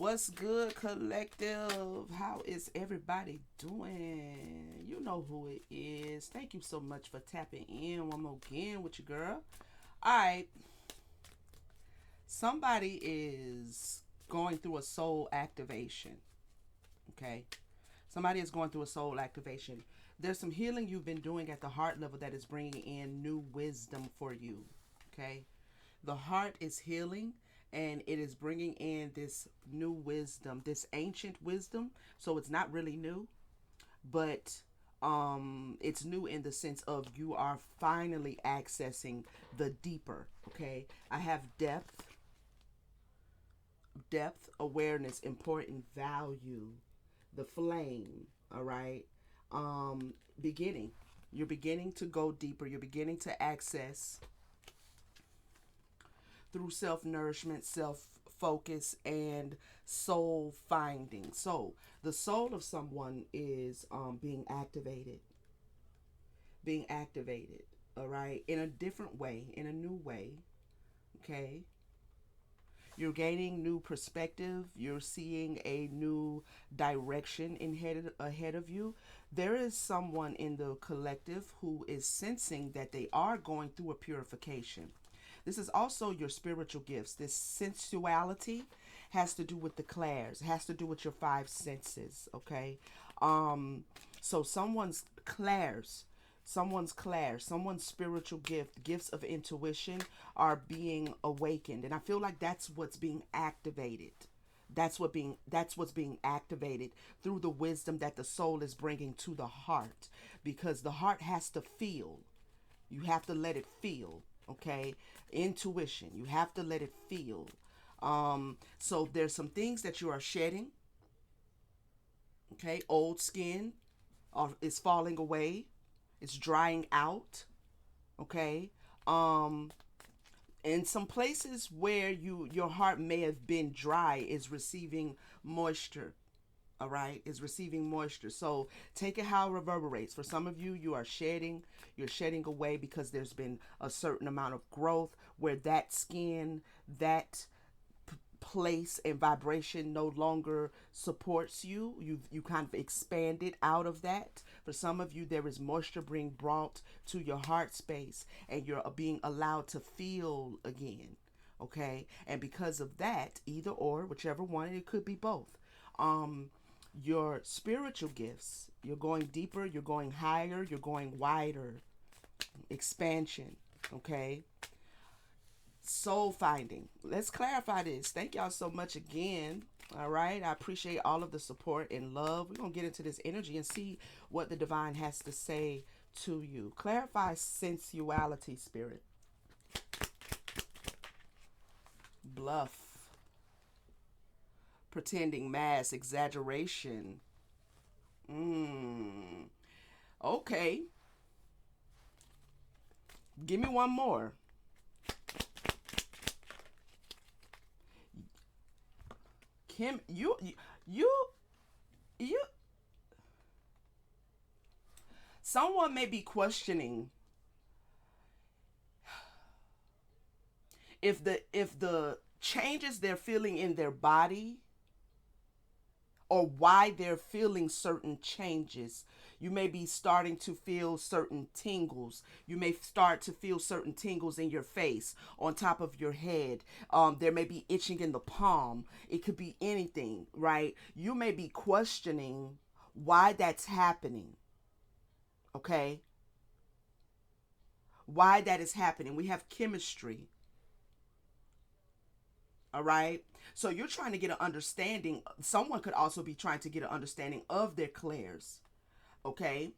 What's good, collective? How is everybody doing? You know who it is. Thank you so much for tapping in one more again with your girl. All right, somebody is going through a soul activation. Okay, somebody is going through a soul activation. There's some healing you've been doing at the heart level that is bringing in new wisdom for you. Okay, the heart is healing and it is bringing in this new wisdom, this ancient wisdom. So it's not really new, but it's new in the sense of you are finally accessing the deeper. Okay, I have depth, awareness, important value, the flame. All right, beginning. You're beginning to go deeper. You're beginning to access through self nourishment, self focus, and soul finding. So, the soul of someone is being activated, all right, in a different way, in a new way, okay? You're gaining new perspective. You're seeing a new direction ahead of you. There is someone in the collective who is sensing that they are going through a purification. This is also your spiritual gifts. This sensuality has to do with the clairs, has to do with your five senses, okay? Um, so someone's spiritual gifts of intuition are being awakened. And I feel like that's what's being activated. That's what's being activated through the wisdom that the soul is bringing to the heart, because the heart has to feel. You have to let it feel, okay? Intuition, you have to let it feel. So there's some things that you are shedding, okay? Old skin is falling away, it's drying out, okay? Um, in some places where your heart may have been dry is receiving moisture, all right, is receiving moisture. So take it how it reverberates. For some of you, you're shedding away because there's been a certain amount of growth where that skin, that place and vibration no longer supports you. You kind of expanded out of that. For some of you, there is moisture being brought to your heart space and you're being allowed to feel again, okay? And because of that, either or, whichever one, it could be both. um your spiritual gifts, you're going deeper, you're going higher, you're going wider, expansion, okay? Soul finding. Let's clarify this. Thank y'all so much again. All right. I appreciate all of the support and love. We're going to get into this energy and see what the divine has to say to you. Clarify sensuality, spirit. Bluff. Pretending, mask, exaggeration. Mm. Okay. Give me one more. Kim, you, you, someone may be questioning if the changes they're feeling in their body or why they're feeling certain changes. You may be starting to feel certain tingles. You may start to feel certain tingles in your face, on top of your head. There may be itching in the palm. It could be anything, right? You may be questioning why that's happening, okay? Why that is happening. We have chemistry, all right? So you're trying to get an understanding. Someone could also be trying to get an understanding of their clairs, okay?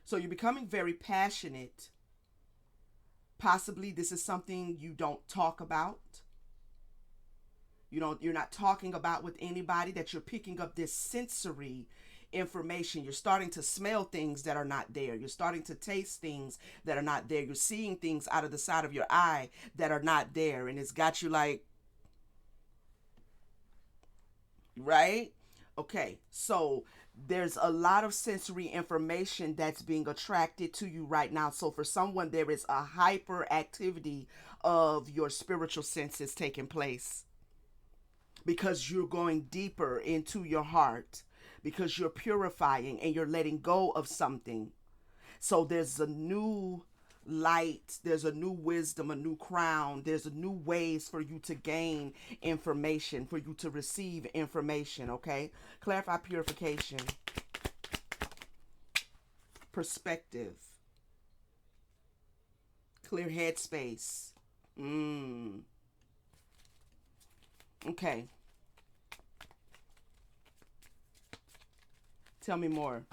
So you're becoming very passionate. Possibly this is something you don't talk about. You're not talking about with anybody, that you're picking up this sensory information. You're starting to smell things that are not there. You're starting to taste things that are not there. You're seeing things out of the side of your eye that are not there. And it's got you like, right? Okay. So There's a lot of sensory information that's being attracted to you right now. So for someone, there is a hyperactivity of your spiritual senses taking place because you're going deeper into your heart, because you're purifying and you're letting go of something. So there's a new light, there's a new wisdom, a new crown, there's a new ways for you to gain information, for you to receive information, okay? Clarify purification. Perspective. Clear headspace. Okay. Tell me more.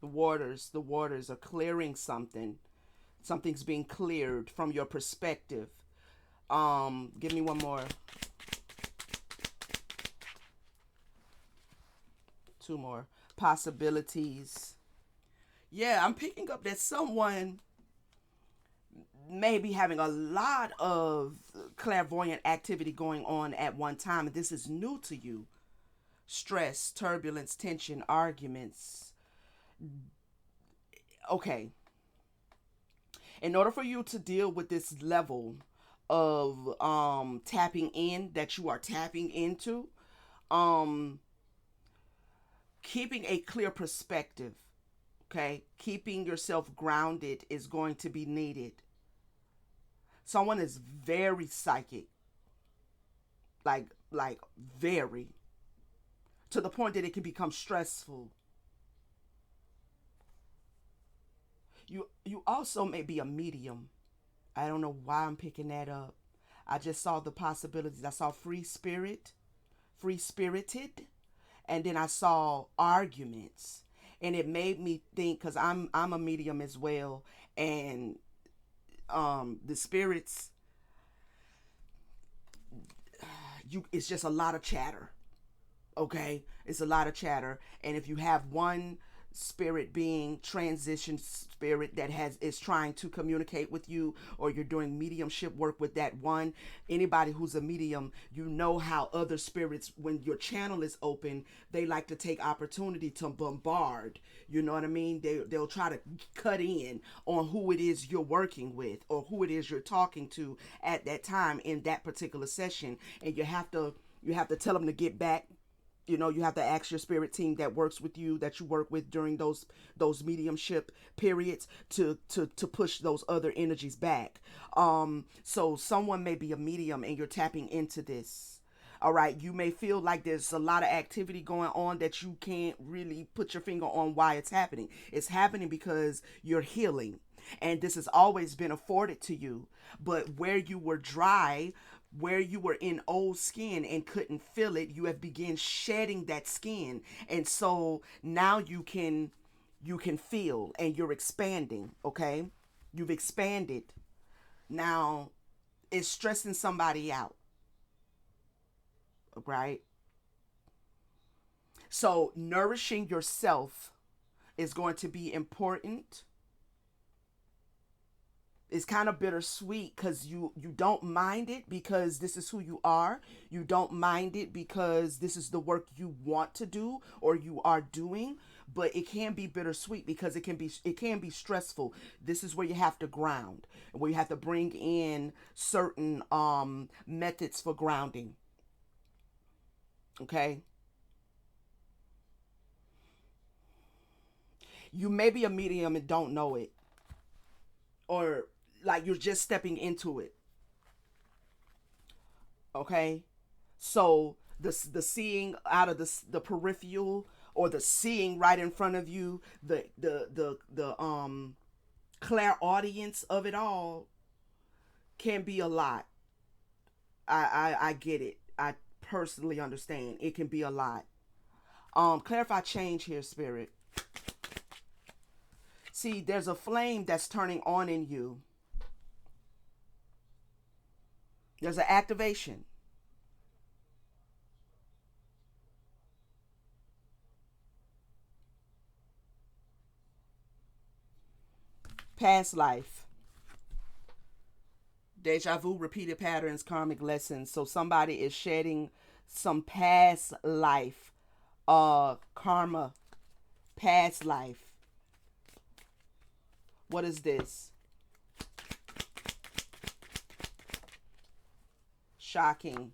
The waters are clearing something. Something's being cleared from your perspective. Give me one more. Two more. Possibilities. Yeah, I'm picking up that someone may be having a lot of clairvoyant activity going on at one time, and this is new to you. Stress, turbulence, tension, arguments. Okay. In order for you to deal with this level of tapping in that you are tapping into, um keeping a clear perspective, okay? Keeping yourself grounded is going to be needed. Someone is very psychic, like very, to the point that it can become stressful. You also may be a medium. I don't know why I'm picking that up. I just saw the possibilities. I saw free spirit, free spirited, and then I saw arguments. And it made me think, because I'm a medium as well, and the spirits, it's just a lot of chatter. Okay, it's a lot of chatter, and if you have one spirit being, transition spirit, that has is trying to communicate with you, or you're doing mediumship work with that one, anybody who's a medium, you know how other spirits, when your channel is open, they like to take opportunity to bombard. You know what I mean? They'll try to cut in on who it is you're working with, or who it is you're talking to at that time in that particular session, and you have to tell them to get back. You have to ask your spirit team that works with you, that you work with during those mediumship periods, to push those other energies back. So someone may be a medium and you're tapping into this. All right, you may feel like there's a lot of activity going on that you can't really put your finger on why it's happening. It's happening because you're healing, and this has always been afforded to you. But where you were dry, where you were in old skin and couldn't feel it, you have begun shedding that skin, and so now you can feel, and you're expanding. Okay, you've expanded. Now it's stressing somebody out, right? So nourishing yourself is going to be important. It's kind of bittersweet, because you don't mind it because this is who you are. You don't mind it because this is the work you want to do or you are doing. But it can be bittersweet because it can be stressful. This is where you have to ground, where you have to bring in certain methods for grounding. Okay, you may be a medium and don't know it, or like you're just stepping into it. Okay, so the seeing out of the peripheral, or the seeing right in front of you, the clairaudience of it all can be a lot. I get it. I personally understand it can be a lot. Clarify change here, spirit. See, there's a flame that's turning on in you. There's an activation. Past life. Deja vu, repeated patterns, karmic lessons. So somebody is shedding some past life Karma, past life. What is this? Shocking.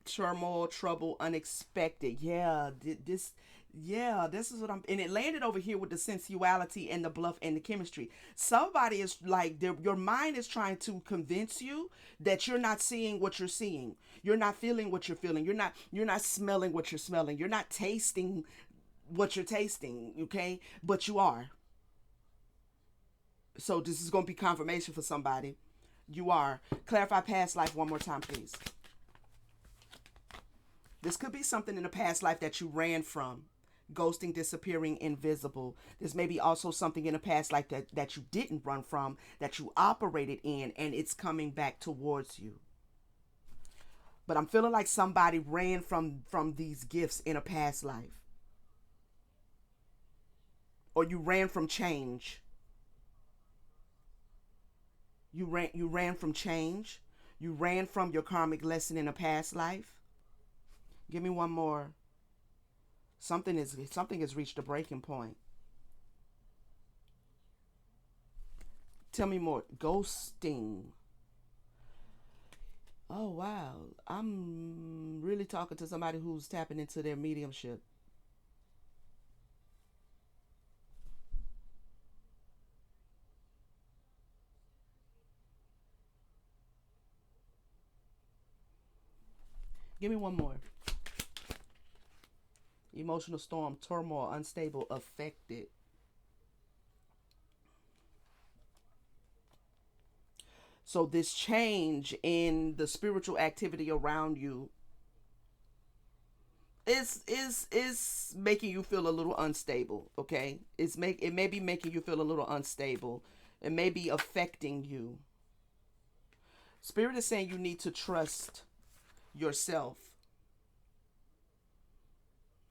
Turmoil, trouble, unexpected. Yeah, this. Yeah, this is what I'm. And it landed over here with the sensuality and the bluff and the chemistry. Somebody is like, your mind is trying to convince you that you're not seeing what you're seeing. You're not feeling what you're feeling. You're not smelling what you're smelling. You're not tasting what you're tasting. Okay, but you are. So this is going to be confirmation for somebody. You are. Clarify past life one more time, please. This could be something in the past life that you ran from. Ghosting, disappearing, invisible. This may be also something in the past life that you didn't run from, that you operated in, and it's coming back towards you. But I'm feeling like somebody ran from these gifts in a past life. Or you ran from change. You ran from change. You ran from your karmic lesson in a past life. Give me one more. Something has reached a breaking point. Tell me more. Ghosting. Oh wow. I'm really talking to somebody who's tapping into their mediumship. Give me one more. Emotional storm, turmoil, unstable, affected. So this change in the spiritual activity around you is making you feel a little unstable, okay? It may be making you feel a little unstable. It may be affecting you. Spirit is saying you need to trust yourself.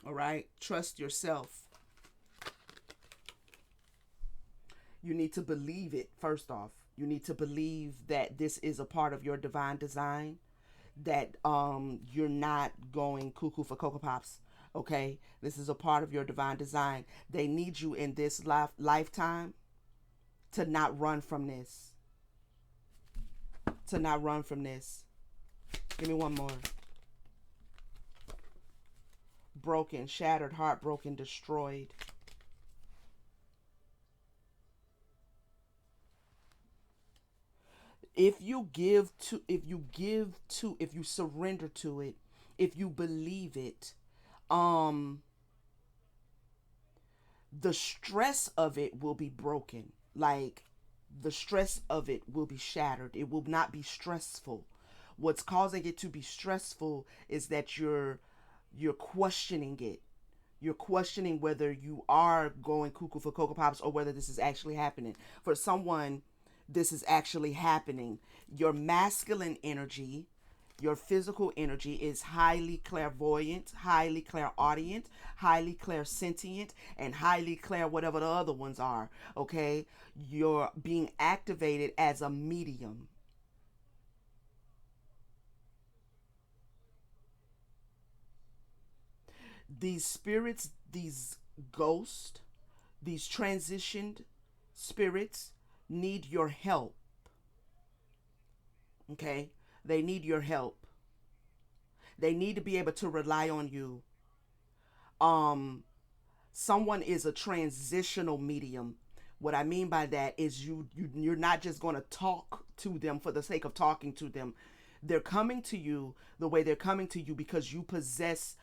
All right? Trust yourself. You need to believe it, first off. You need to believe that this is a part of your divine design, that you're not going cuckoo for Cocoa Pops. Okay? This is a part of your divine design. They need you in this lifetime to not run from this. To not run from this. Give me one more. Broken, shattered, heartbroken, destroyed. If you surrender to it, if you believe it, um the stress of it will be broken. Like, the stress of it will be shattered. It will not be stressful. What's causing it to be stressful is that you're questioning it. You're questioning whether you are going cuckoo for Cocoa Pops or whether this is actually happening. For someone, this is actually happening. Your masculine energy, your physical energy is highly clairvoyant, highly clairaudient, highly clairsentient, and highly clair whatever the other ones are. Okay? You're being activated as a medium. These spirits, these ghosts, these transitioned spirits need your help. Okay? They need your help. They need to be able to rely on you. Um Someone is a transitional medium. What I mean by that is you're not just going to talk to them for the sake of talking to them. They're coming to you the way they're coming to you because you possess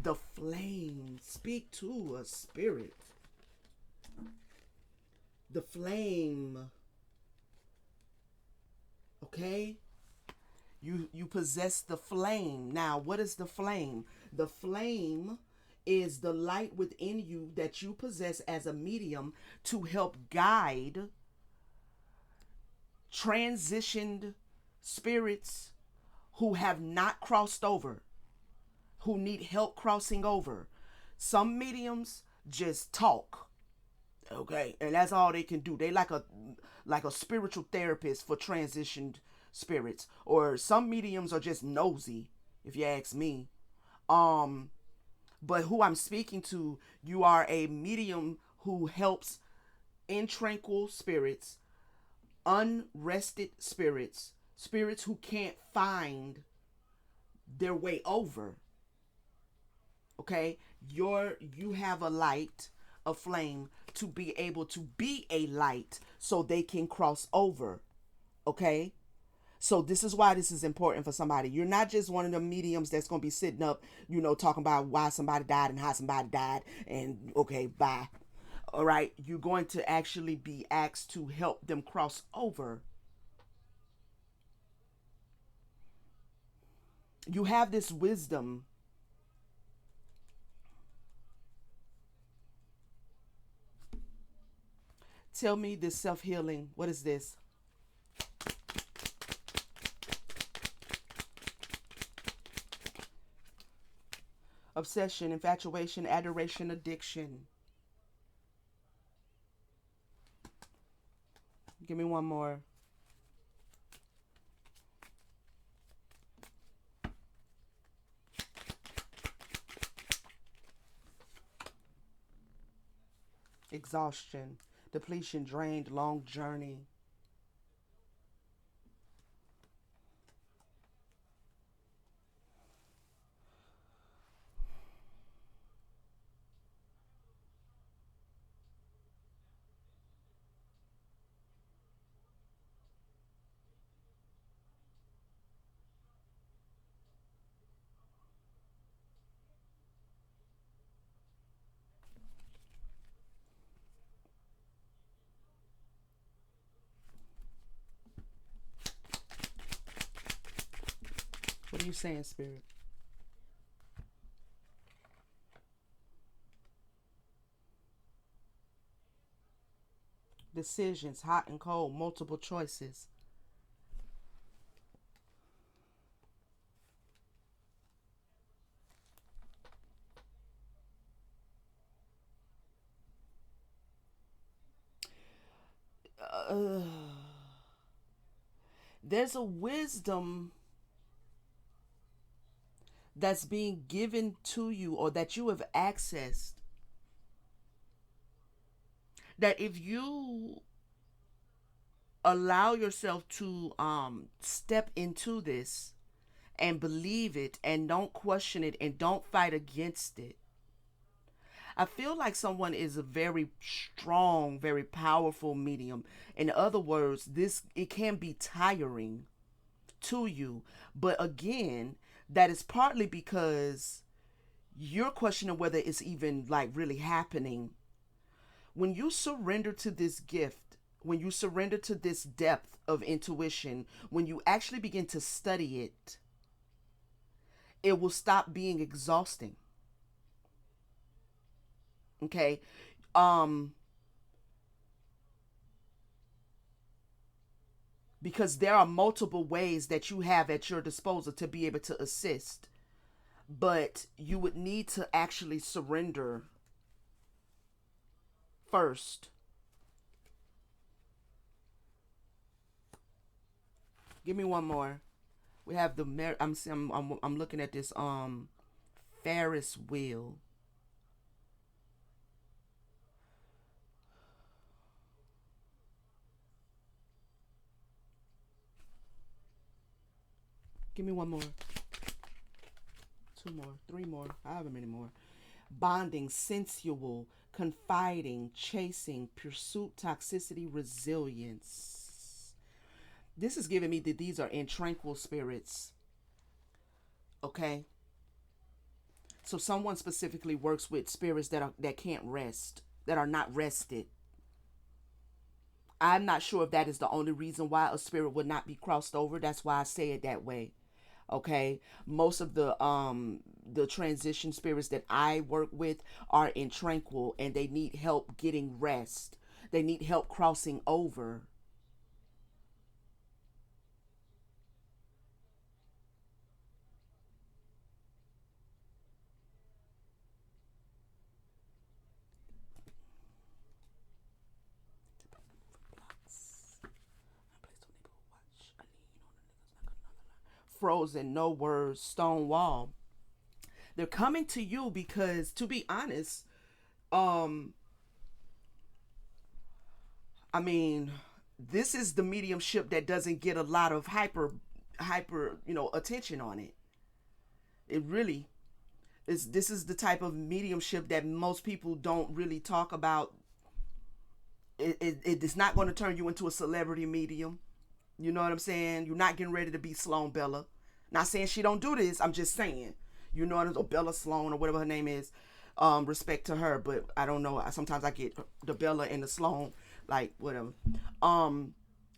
the flame. Speak to a spirit. The flame. Okay? You possess the flame. Now, what is the flame? The flame is the light within you that you possess as a medium to help guide transitioned spirits who have not crossed over, who need help crossing over. Some mediums just talk, okay, and that's all they can do. They like a spiritual therapist for transitioned spirits. Or some mediums are just nosy, if you ask me. Um, but who I'm speaking to, you are a medium who helps in tranquil spirits, unrested spirits, spirits who can't find their way over. Okay, you have a light, a flame to be able to be a light so they can cross over. Okay, so this is why this is important for somebody. You're not just one of the mediums that's going to be sitting up, talking about why somebody died and how somebody died and okay, bye. All right, you're going to actually be asked to help them cross over. You have this wisdom. Tell me this self-healing. What is this? Obsession, infatuation, adoration, addiction. Give me one more. Exhaustion, depletion, drained, long journey. What are you saying, Spirit? Decisions, hot and cold, multiple choices. Uh, there's a wisdom that's being given to you or that you have accessed that if you allow yourself to step into this and believe it and don't question it and don't fight against it. I feel like someone is a very strong, very powerful medium. In other words, this it can be tiring to you. But again, that is partly because you're questioning whether it's even like really happening. When you surrender to this gift, when you surrender to this depth of intuition, when you actually begin to study it, it will stop being exhausting. Okay? Um because there are multiple ways that you have at your disposal to be able to assist, but you would need to actually surrender first. Give me one more. We have the I'm looking at this Ferris wheel. Give me one more. Two more, three more, however many more. Bonding, sensual, confiding, chasing, pursuit, toxicity, resilience. This is giving me that these are in tranquil spirits. Okay? So someone specifically works with spirits that can't rest, that are not rested. I'm not sure if that is the only reason why a spirit would not be crossed over. That's why I say it that way. Okay, most of the transition spirits that I work with are in tranquil and they need help getting rest. They need help crossing over. Frozen, no words, stone wall. They're coming to you because, to be honest, um, I mean, this is the mediumship that doesn't get a lot of hyper, attention on it. It really is. This is the type of mediumship that most people don't really talk about. It is not going to turn you into a celebrity medium. You know what I'm saying? You're not getting ready to be Sloan Bella. Not saying she don't do this. I'm just saying. You know what I'm saying? Bella Sloan or whatever her name is. Respect to her, but I don't know. Sometimes I get the Bella and the Sloan, like whatever. Um,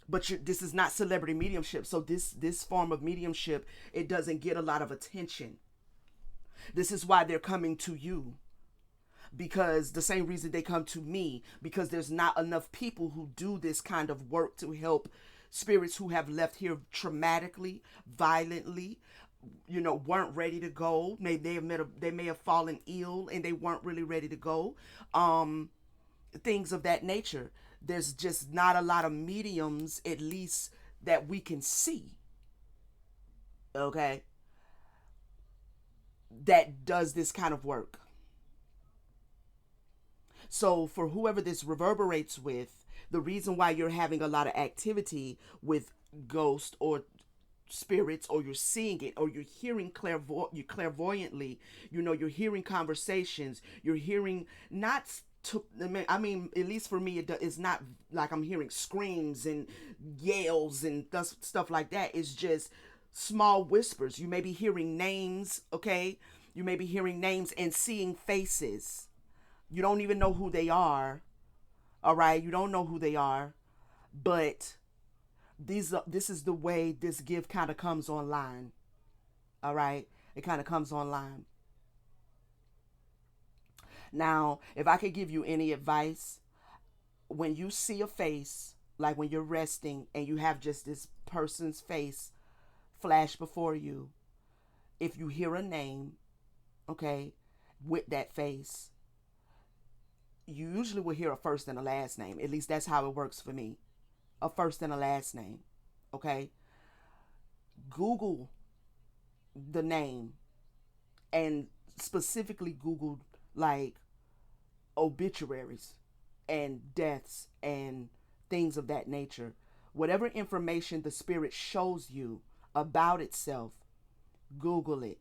but this is not celebrity mediumship. So this form of mediumship, it doesn't get a lot of attention. This is why they're coming to you, because the same reason they come to me, because there's not enough people who do this kind of work to help spirits who have left here traumatically, violently, weren't ready to go. They may have fallen ill and they weren't really ready to go. um Things of that nature. There's just not a lot of mediums, at least that we can see, okay, that does this kind of work. So for whoever this reverberates with, the reason why you're having a lot of activity with ghost or spirits, or you're seeing it, or you're hearing you clairvoyantly, you're hearing conversations, you're hearing not to, I mean, at least for me, it's not like I'm hearing screams and yells and stuff like that. It's just small whispers. You may be hearing names, okay? You may be hearing names and seeing faces. You don't even know who they are. All right, you don't know who they are, but this is the way this gift kind of comes online. All right, it kind of comes online. Now, if I could give you any advice, when you see a face, like when you're resting and you have just this person's face flash before you, if you hear a name, okay, with that face, you usually will hear a first and a last name. At least that's how it works for me. A first and a last name. Okay? Google the name, and specifically Google like obituaries and deaths and things of that nature. Whatever information the spirit shows you about itself, Google it.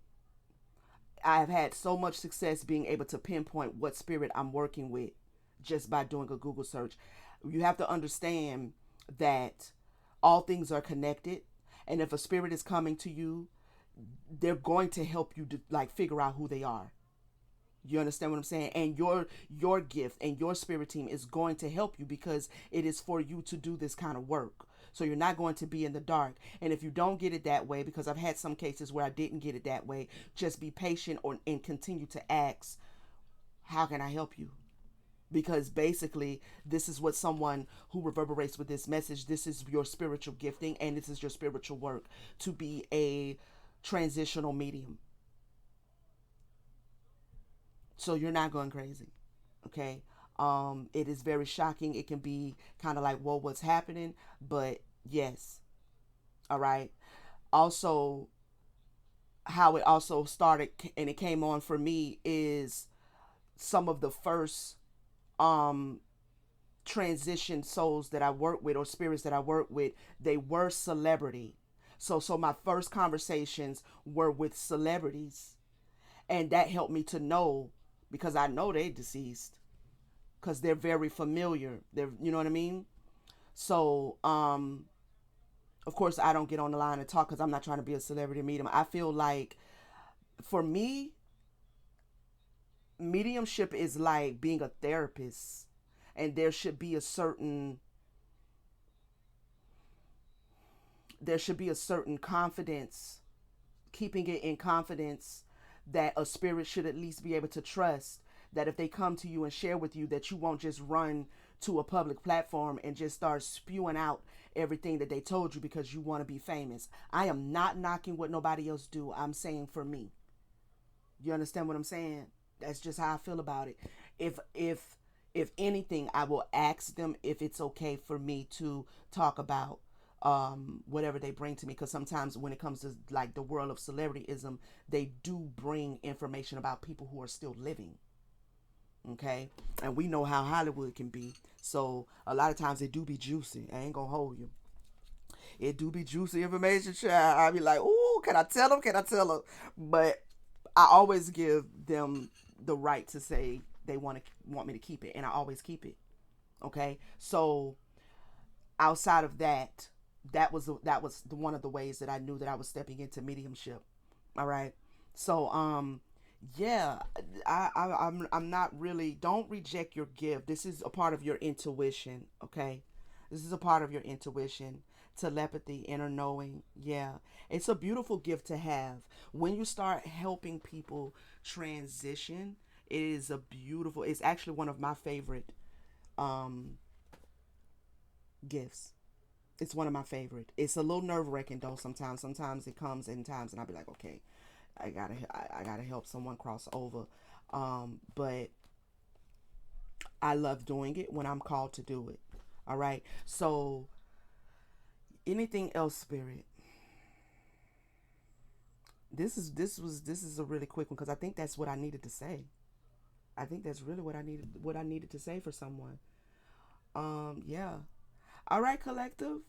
I have had so much success being able to pinpoint what spirit I'm working with just by doing a Google search. You have to understand that all things are connected, and if a spirit is coming to you, they're going to help you to like figure out who they are. You understand what I'm saying? And your gift and your spirit team is going to help you, because it is for you to do this kind of work. So you're not going to be in the dark. And if you don't get it that way, because I've had some cases where I didn't get it that way, just be patient and continue to ask, how can I help you? Because basically, this is what someone who reverberates with this message, this is your spiritual gifting and this is your spiritual work, to be a transitional medium. So you're not going crazy. Okay. It is very shocking. It can be kind of like, whoa, what's happening? But yes. All right. Also, how it also started and it came on for me is some of the first um transition souls that I work with, or spirits that I work with, they were celebrity. So my first conversations were with celebrities, and that helped me to know, because I know they deceased, because they're very familiar. They're, you know what I mean? So of course I don't get on the line and talk because I'm not trying to be a celebrity medium. I feel like for me, mediumship is like being a therapist, and there should be a certain confidence, keeping it in confidence, that a spirit should at least be able to trust that if they come to you and share with you, that you won't just run to a public platform and just start spewing out everything that they told you because you want to be famous. I am not knocking what nobody else do. I'm saying for me. You understand what I'm saying? That's just how I feel about it. If anything, I will ask them if it's okay for me to talk about whatever they bring to me, because sometimes when it comes to like the world of celebrityism, they do bring information about people who are still living. Okay, and we know how Hollywood can be, so a lot of times it do be juicy. I ain't gonna hold you. It do be juicy information, child. I be like, ooh, can I tell them? Can I tell them? But I always give them the right to say they want me to keep it, and I always keep it. Okay, so outside of that, that was one of the ways that I knew that I was stepping into mediumship. All right, so yeah, I'm not really. Don't reject your gift. This is a part of your intuition. Okay, this is a part of your intuition. Telepathy, inner knowing. Yeah, it's a beautiful gift to have. When you start helping people transition, it is a beautiful. It's actually one of my favorite um gifts. It's one of my favorite. It's a little nerve wracking though sometimes. Sometimes it comes in times, and I'll be like, okay, I gotta help someone cross over. But I love doing it when I'm called to do it. All right. So anything else, spirit? This is a really quick one because I think that's what I needed to say. I think that's really what I needed to say for someone. Yeah. All right, collective.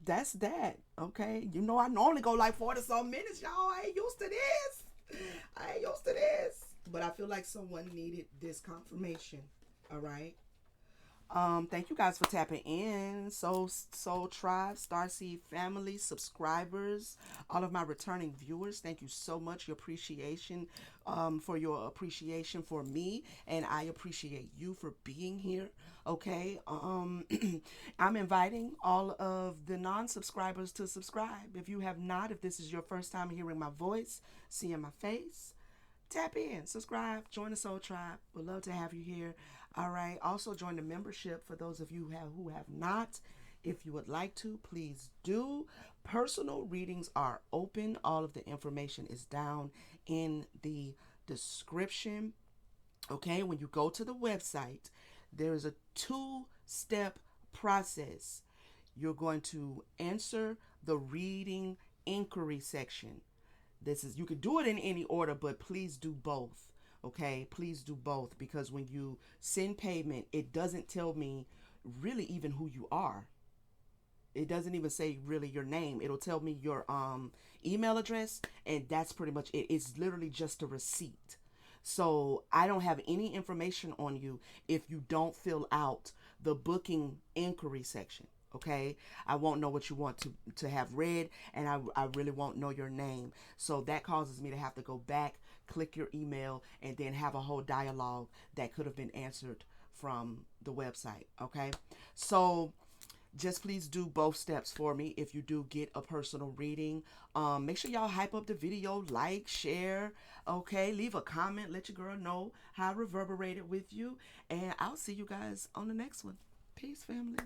That's that. Okay. You know I normally go like 40 some minutes, y'all. I ain't used to this. I ain't used to this. But I feel like someone needed this confirmation. All right. Thank you guys for tapping in. Soul Tribe, Starseed family, subscribers, all of my returning viewers. Thank you so much. Your appreciation, for your appreciation for me, and I appreciate you for being here. Okay. I'm inviting all of the non-subscribers to subscribe. If you have not, if this is your first time hearing my voice, seeing my face, tap in, subscribe, join the Soul Tribe. We'd love to have you here. All right. Also, join the membership for those of you who have not. If you would like to, please do. Personal readings are open. All of the information is down in the description. Okay. When you go to the website, there is a two-step process. You're going to answer the reading inquiry section. This is, you could do it in any order, but please do both. Okay, please do both, because when you send payment, it doesn't tell me really even who you are. It doesn't even say really your name. It'll tell me your email address, and that's pretty much it. It's literally just a receipt. So I don't have any information on you if you don't fill out the booking inquiry section. Okay, I won't know what you want to have read, and I really won't know your name. So that causes me to have to go back, click your email, and then have a whole dialogue that could have been answered from the website. Okay, so just please do both steps for me if you do get a personal reading. Make sure y'all hype up the video, like, share. Okay, leave a comment, let your girl know how I reverberated with you, and I'll see you guys on the next one. Peace, family.